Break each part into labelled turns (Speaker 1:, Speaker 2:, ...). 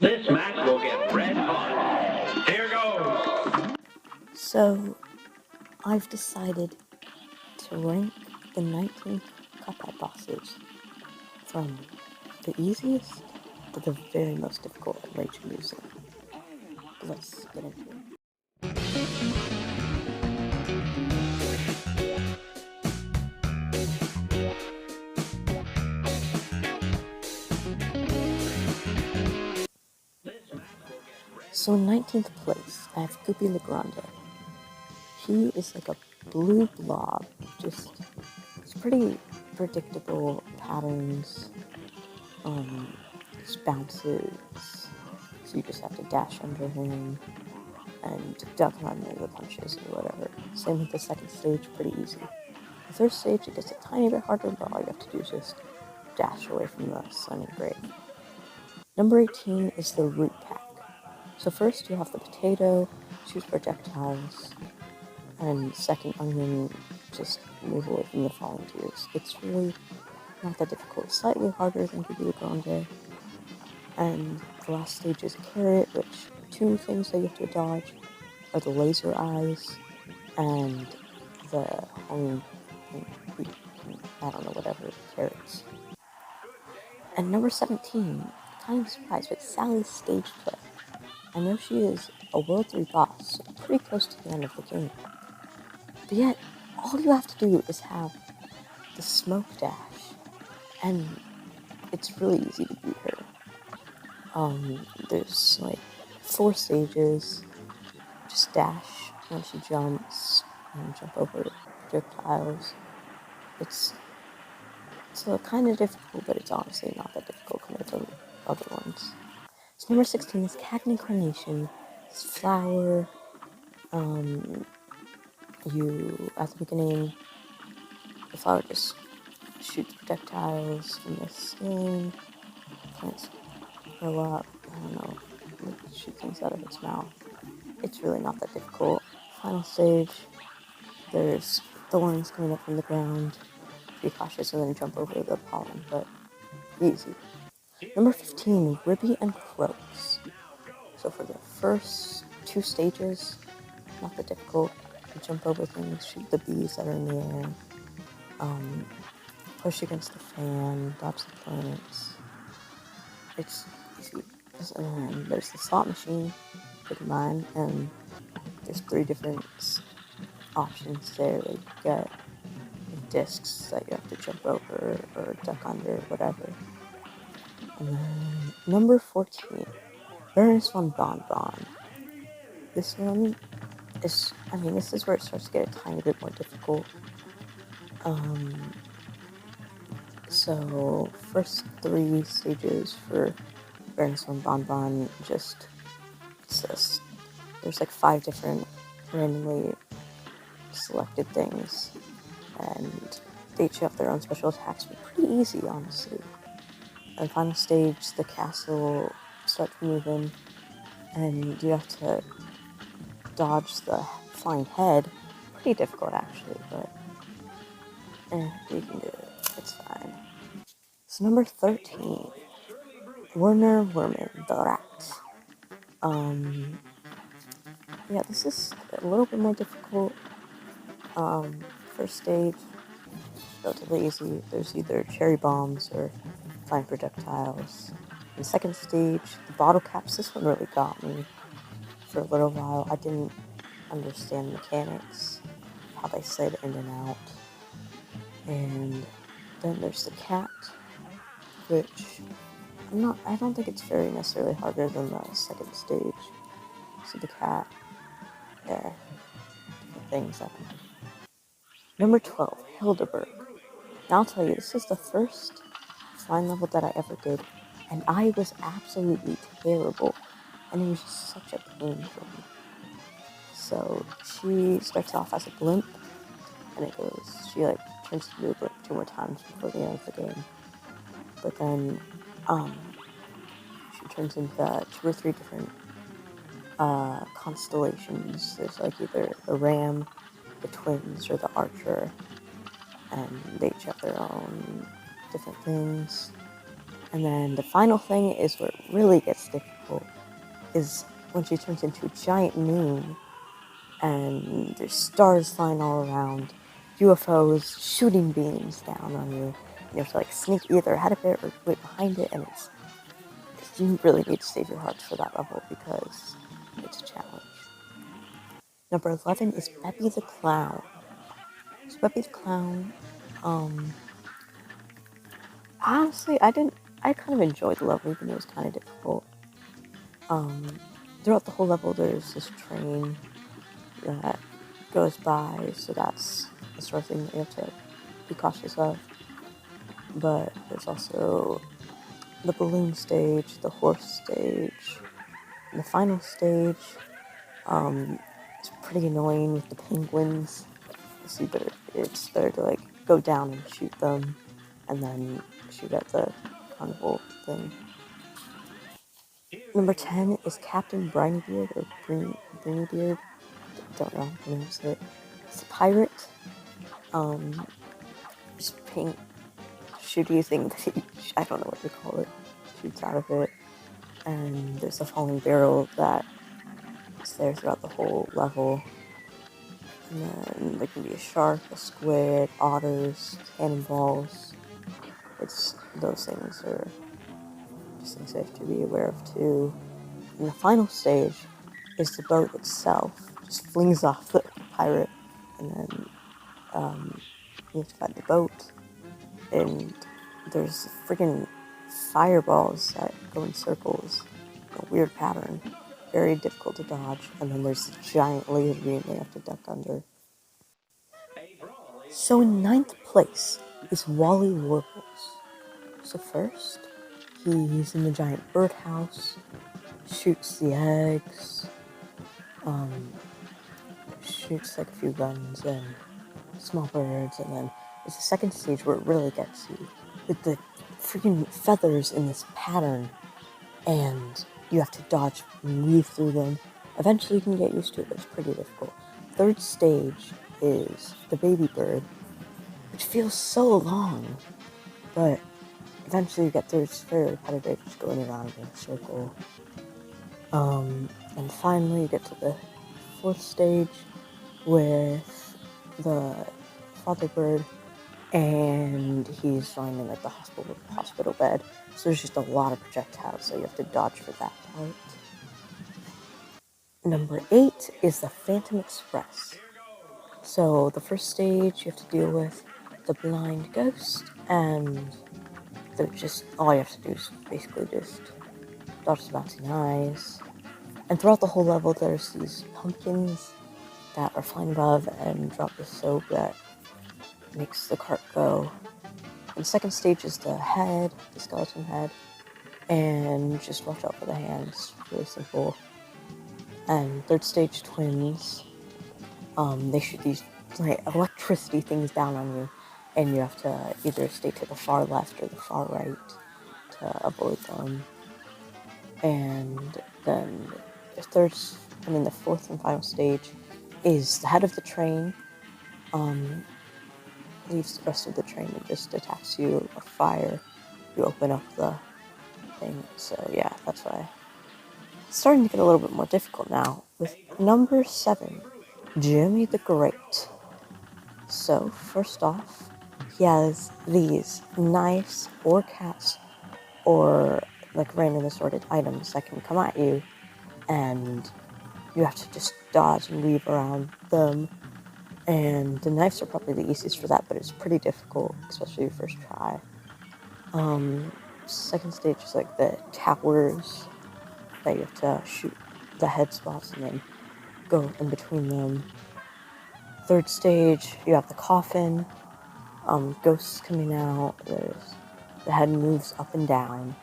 Speaker 1: This match will get red hot. Here goes.
Speaker 2: So, I've decided to rank the 19th Cuphead bosses from the easiest to the very most difficult and rage-inducing. Let's get into it. So in 19th place, I have Guppy Legrande. He is like a blue blob, it's pretty predictable patterns, just bounces, so you just have to dash under him, and duck under the punches or whatever. Same with the second stage, pretty easy. The third stage, it gets a tiny bit harder, but all you have to do is just dash away from the slimy grave. Number 18 is the root pack. So first you have the potato, choose projectiles, and second onion, just move away from the falling tears. It's really not that difficult, slightly harder than Guppy Legrande. And the last stage is carrot, which two things that you have to dodge are the laser eyes and the I don't know, whatever, carrots. And number 17, kind of surprised, but Sally's stage play. I know she is a World 3 boss, so pretty close to the end of the game. But yet, all you have to do is have the smoke dash, and it's really easy to beat her. There's like 4 stages, just dash when she jumps, and jump over projectiles. It's kind of difficult, but it's honestly not that difficult compared to other ones. So number 16 is Cagney Carnation. It's flower. At the beginning, the flower just shoots projectiles from the skin. Plants grow up. I don't know, shoot things out of its mouth. It's really not that difficult. Final stage, there's thorns coming up from the ground. Be cautious and then jump over the pollen, but easy. Number 15, Ribby and Croaks. So for the first 2 stages, not that difficult. You jump over things, shoot the bees that are in the air, push against the fan, dodge the plants. It's easy. And there's the slot machine, keep in mind, and there's 3 different options there. Like you get discs that you have to jump over or duck under, whatever. And then number 14, Baroness von Bonbon. This one is, this is where it starts to get a tiny bit more difficult. So first 3 stages for Baroness von Bonbon, there's like 5 different randomly selected things, and they each have their own special attacks, but pretty easy, honestly. And final stage, the castle starts moving, and you have to dodge the flying head. Pretty difficult, actually, but you can do it. It's fine. So number 13, Werner Werman, the rat. Yeah, this is a little bit more difficult. First stage, relatively easy. There's either cherry bombs or flying projectiles. The second stage, the bottle caps, this one really got me for a little while. I didn't understand the mechanics, how they slid in and out. And then there's the cat, which I don't think it's very necessarily harder than the second stage. So the cat, different things happen. Number 12, Hildeberg. Now I'll tell you, this is the first flying level that I ever did, and I was absolutely terrible, and it was just such a pain for me. So she starts off as a blimp, and she like turns into a blimp 2 more times before the end of the game. But then, she turns into 2 or 3 different constellations. There's like either the ram, the twins, or the archer, and they each have their own different things. And then the final thing is where it really gets difficult, is when she turns into a giant moon, and there's stars flying all around, UFOs shooting beams down on you, and you have to like sneak either ahead of it or wait behind it, and you really need to save your hearts for that level because it's a challenge. Number 11 is Peppy the Clown. So Peppy the Clown, honestly, I kind of enjoyed the level, even though it was kind of difficult. Throughout the whole level, there's this train that goes by, so that's the sort of thing that you have to be cautious of. But there's also the balloon stage, the horse stage, and the final stage. It's pretty annoying with the penguins. It's better to like go down and shoot them, and then shoot at the carnival thing. Number 10 is Captain Brinybeard, or Brinybeard. Don't know how to pronounce it. It's a pirate. This pink shooty thing that I don't know what to call it, shoots out of it. And there's a falling barrel that is there throughout the whole level. And then there can be a shark, a squid, otters, cannonballs. Those things are just things I have to be aware of too. And the final stage is the boat itself. Just flings off the pirate, and then you have to find the boat. And there's freaking fireballs that go in circles, a weird pattern, very difficult to dodge. And then there's the giant laser beam they have to duck under. So in 9th place is Wally Warbles. So first, he's in the giant birdhouse, shoots the eggs, shoots like a few guns and small birds, and then there's the second stage where it really gets you with the freaking feathers in this pattern, and you have to dodge and weave through them. Eventually you can get used to it, but it's pretty difficult. Third stage is the baby bird, which feels so long, but eventually you get through. It's very repetitive, just going around in a circle. And finally you get to the 4th stage with the father bird, and he's lying in like the hospital bed. So there's just a lot of projectiles, so you have to dodge for that part. Number 8 is the Phantom Express. So the first stage you have to deal with the blind ghost, and they're just all you have to do is basically just dodge the bouncing eyes. And throughout the whole level, there's these pumpkins that are flying above and drop the soap that makes the cart go. And the second stage is the head, the skeleton head, and just watch out for the hands. Really simple. And third stage, twins. They shoot these like electricity things down on you, and you have to either stay to the far left or the far right to avoid them. And then the fourth and final stage is the head of the train. Leaves the rest of the train and just attacks you with fire. You open up the thing. So yeah, that's why it's starting to get a little bit more difficult now with number 7, Jimmy the Great. So first off, he has these knives or cats or like random assorted items that can come at you, and you have to just dodge and weave around them. And the knives are probably the easiest for that, but it's pretty difficult, especially your first try. Second stage is like the towers that you have to shoot the head spots and then go in between them. Third stage, you have the coffin, ghosts coming out, the head moves up and down,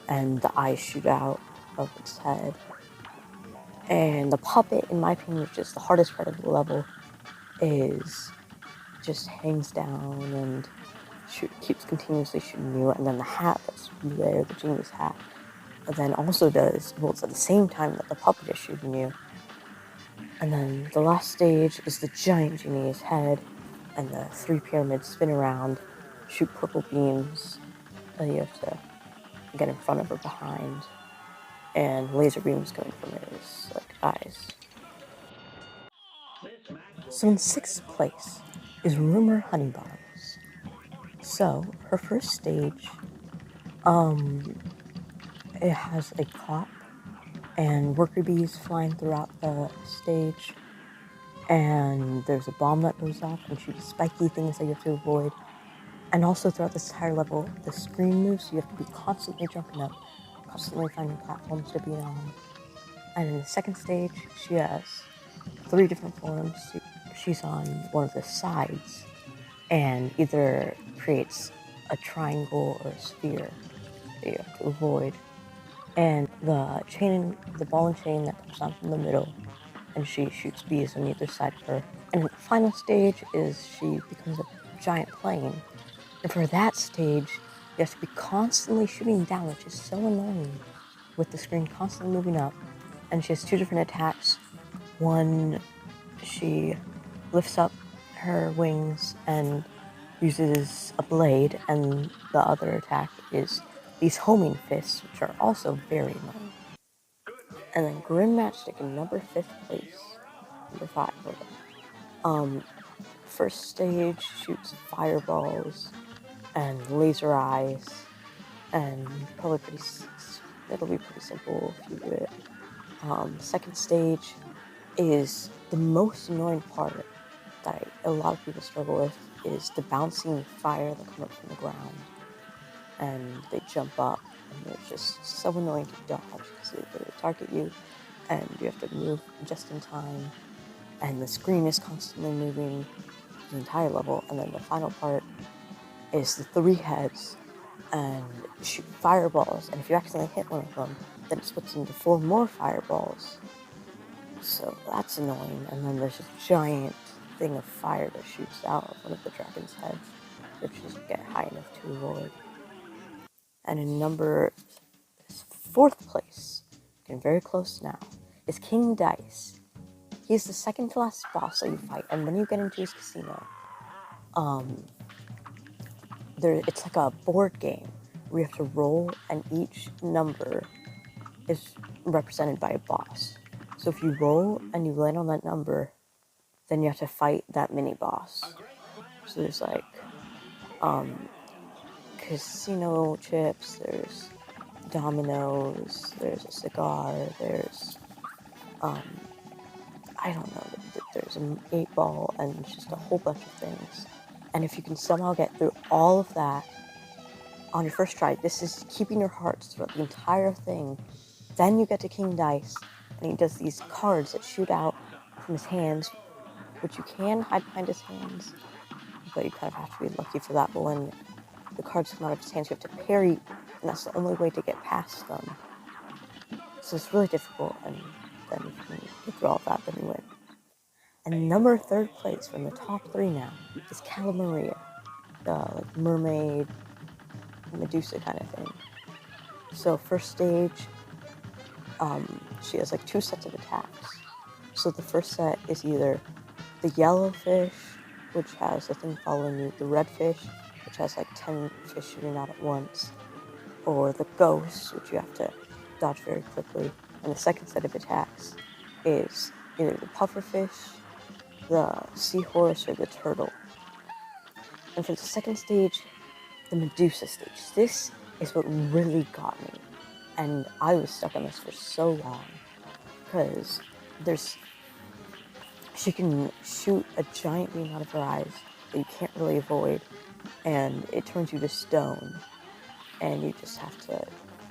Speaker 2: and the eyes shoot out of its head. And the puppet, in my opinion, which is the hardest part of the level, is just hangs down and keeps continuously shooting you. And then the hat that's there, the genie's hat, then also bolts at the same time that the puppet is shooting you. And then the last stage is the giant genie's head, and the 3 pyramids spin around, shoot purple beams that you have to get in front of or behind, and laser beams coming from his like eyes. So in 6th place is Rumor Honeybombs. So her first stage, it has a cop and worker bees flying throughout the stage, and there's a bomb that goes off and shoots spiky things that you have to avoid. And also throughout this entire level, the screen moves, so you have to be constantly jumping up, constantly finding platforms to be on. And in the 2nd stage, she has 3 different forms. She's on one of the sides and either creates a triangle or a sphere that you have to avoid. And the ball and chain that comes down from the middle, and she shoots bees on either side of her. And the final stage is she becomes a giant plane. And for that stage, you have to be constantly shooting down, which is so annoying, with the screen constantly moving up. And she has 2 different attacks. One, she lifts up her wings and uses a blade, and the other attack is these homing fists, which are also very annoying. And then Grim Matchstick in number 5th place. Number 5. First stage shoots fireballs and laser eyes, and probably it'll be pretty simple if you do it. Second stage is the most annoying part that a lot of people struggle with, is the bouncing fire that come up from the ground, and they jump up, and they're just so annoying to dodge because they target you, and you have to move just in time, and the screen is constantly moving the entire level. And then the final part is the 3 heads, and shoot fireballs, and if you accidentally hit one of them, then it splits into 4 more fireballs. So that's annoying. And then there's a giant thing of fire that shoots out of one of the dragon's heads, which you get high enough to avoid. And in number 4th place, getting very close now, is King Dice. He's the second to last boss that you fight, and when you get into his casino, it's like a board game where you have to roll, and each number is represented by a boss. So if you roll and you land on that number, then you have to fight that mini boss. So there's like casino chips, there's dominoes, there's a cigar, there's I don't know, there's an 8-ball, and just a whole bunch of things. And if you can somehow get through all of that on your first try, this is keeping your hearts throughout the entire thing, then you get to King Dice, and he does these cards that shoot out from his hands, which you can hide behind his hands, but you kind of have to be lucky for that. But when the cards come out of his hands, you have to parry, and that's the only way to get past them. So it's really difficult, and then if you get through all of that, then you win. And number 3rd place from the top 3 now is Calamaria, the like mermaid, Medusa kind of thing. So first stage, she has like 2 sets of attacks. So the first set is either the yellow fish, which has a thing following you, the red fish, which has like 10 fish shooting out at once, or the ghost, which you have to dodge very quickly. And the second set of attacks is either the pufferfish, the seahorse, or the turtle. And for the second stage, the Medusa stage. This is what really got me. And I was stuck on this for so long, because she can shoot a giant beam out of her eyes that you can't really avoid, and it turns you to stone, and you just have to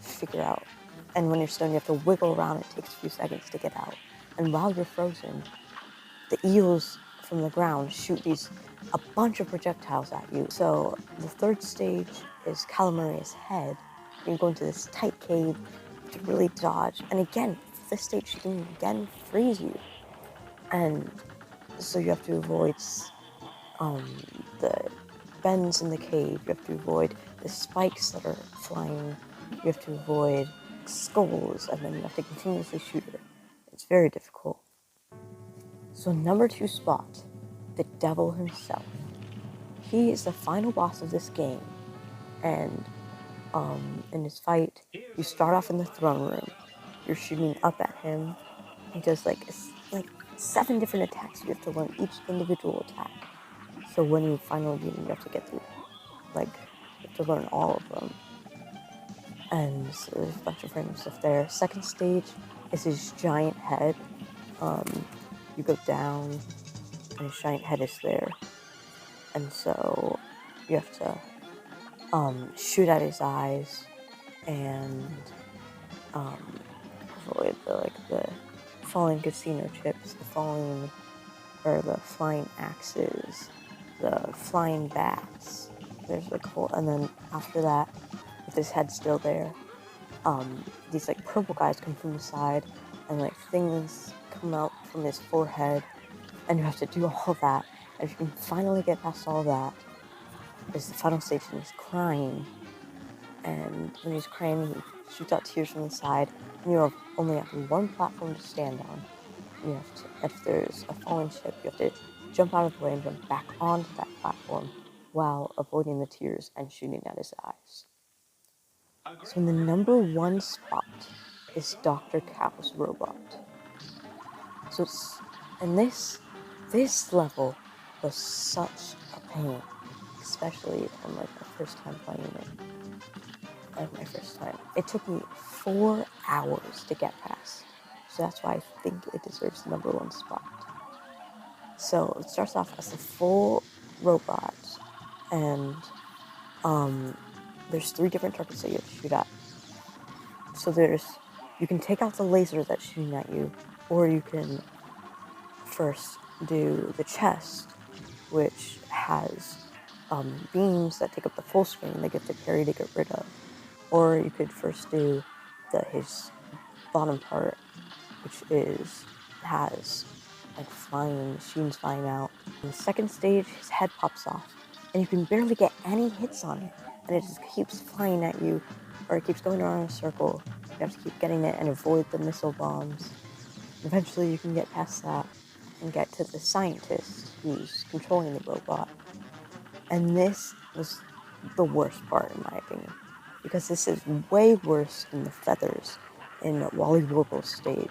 Speaker 2: figure out. And when you're stone, you have to wiggle around. It takes a few seconds to get out. And while you're frozen, the eels from the ground shoot a bunch of projectiles at you. So the 3rd stage is Calamaria's head. You go into this tight cave to really dodge. And again, this stage, she can again freeze you. And so you have to avoid the bends in the cave. You have to avoid the spikes that are flying. You have to avoid skulls, and then you have to continuously shoot her. It's very difficult. So number 2 spot, the devil himself. He is the final boss of this game, and in his fight, you start off in the throne room. You're shooting up at him. He does like 7 different attacks. You have to learn each individual attack. So when you finally beat him, you have to get through, you have to learn all of them. And so there's a bunch of random stuff there. Second stage is his giant head. You go down, and his giant head is there. And so you have to shoot at his eyes and avoid the falling casino chips, the flying axes, the flying bats. There's and then after that, with his head still there, these purple guys come from the side, and things come out from his forehead, and you have to do all that. And if you can finally get past all that, there's the final stage, and he's crying. And when he's crying, he shoots out tears from the side, and you only have 1 platform to stand on. You have to, if there's a falling ship, you have to jump out of the way and jump back onto that platform while avoiding the tears and shooting at his eyes. So in the number 1 spot is Dr. Cow's robot. So and this level was such a pain, especially on my first time playing it. My first time. It took me 4 hours to get past. So that's why I think it deserves the number 1 spot. So it starts off as a full robot, and there's 3 different targets that you have to shoot at. So you can take out the laser that's shooting at you, or you can first do the chest, which has beams that take up the full screen that you have to parry to get rid of. Or you could first do his bottom part, which has flying machines flying out. In the second stage, his head pops off, and you can barely get any hits on it, and it just keeps flying at you, or it keeps going around in a circle. You have to keep getting it and avoid the missile bombs. Eventually, you can get past that and get to the scientist who's controlling the robot. And this was the worst part, in my opinion, because this is way worse than the feathers in Wally Warble's stage.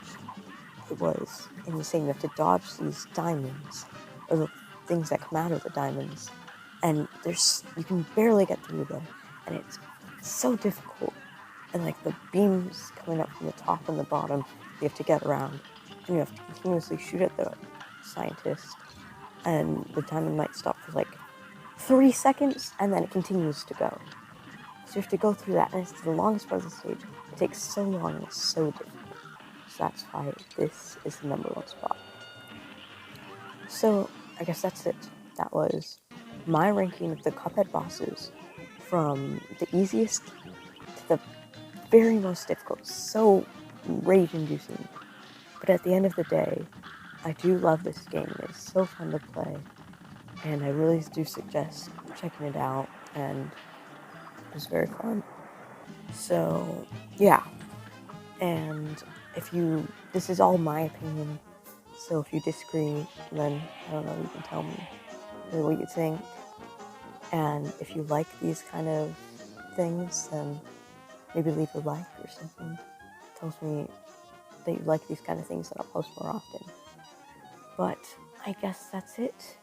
Speaker 2: It was insane. You have to dodge these diamonds, or the things that come out of the diamonds, and you can barely get through them, and it's so difficult. And the beams coming up from the top and the bottom, you have to get around, and you have to continuously shoot at the scientist, and the diamond might stop for 3 seconds, and then it continues to go. So you have to go through that, and it's the longest part of the stage. It takes so long, and it's so difficult. So that's why this is the number 1 spot. So I guess that's it. That was my ranking of the Cuphead bosses, from the easiest to the very most difficult. So rage-inducing. But at the end of the day, I do love this game. It's so fun to play, and I really do suggest checking it out, and it was very fun. So, yeah. And this is all my opinion, so if you disagree, then, I don't know, you can tell me what you think. And if you like these kind of things, then maybe leave a like or something. It tells me that you like these kind of things, and I'll post more often. But I guess that's it.